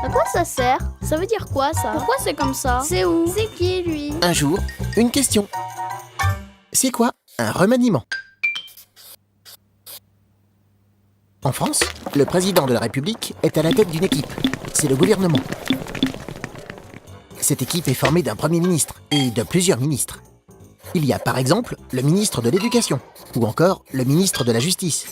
À quoi ça sert? Ça veut dire quoi ça? Pourquoi c'est comme ça? C'est où? C'est qui lui? Un jour, une question. C'est quoi un remaniement? En France, le président de la République est à la tête d'une équipe. C'est le gouvernement. Cette équipe est formée d'un Premier ministre et de plusieurs ministres. Il y a par exemple le ministre de l'Éducation ou encore le ministre de la Justice.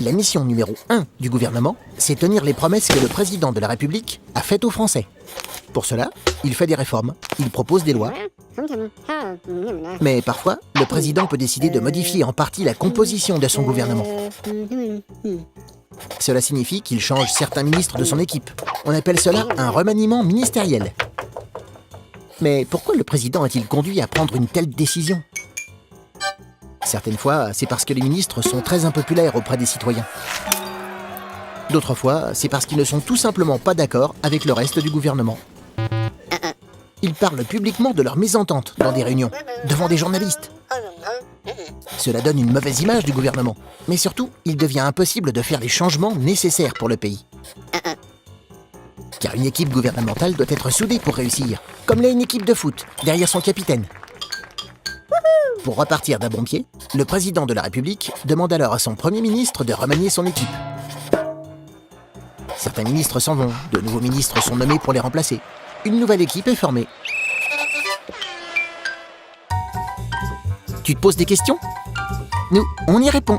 La mission numéro 1 du gouvernement, c'est tenir les promesses que le président de la République a faites aux Français. Pour cela, il fait des réformes, il propose des lois. Mais parfois, le président peut décider de modifier en partie la composition de son gouvernement. Cela signifie qu'il change certains ministres de son équipe. On appelle cela un remaniement ministériel. Mais pourquoi le président est-il conduit à prendre une telle décision ? Certaines fois, c'est parce que les ministres sont très impopulaires auprès des citoyens. D'autres fois, c'est parce qu'ils ne sont tout simplement pas d'accord avec le reste du gouvernement. Ils parlent publiquement de leur mésentente dans des réunions, devant des journalistes. Cela donne une mauvaise image du gouvernement. Mais surtout, il devient impossible de faire les changements nécessaires pour le pays. Car une équipe gouvernementale doit être soudée pour réussir, comme l'est une équipe de foot, derrière son capitaine. Pour repartir d'un bon pied, le président de la République demande alors à son Premier ministre de remanier son équipe. Certains ministres s'en vont, de nouveaux ministres sont nommés pour les remplacer. Une nouvelle équipe est formée. Tu te poses des questions ? Nous, on y répond.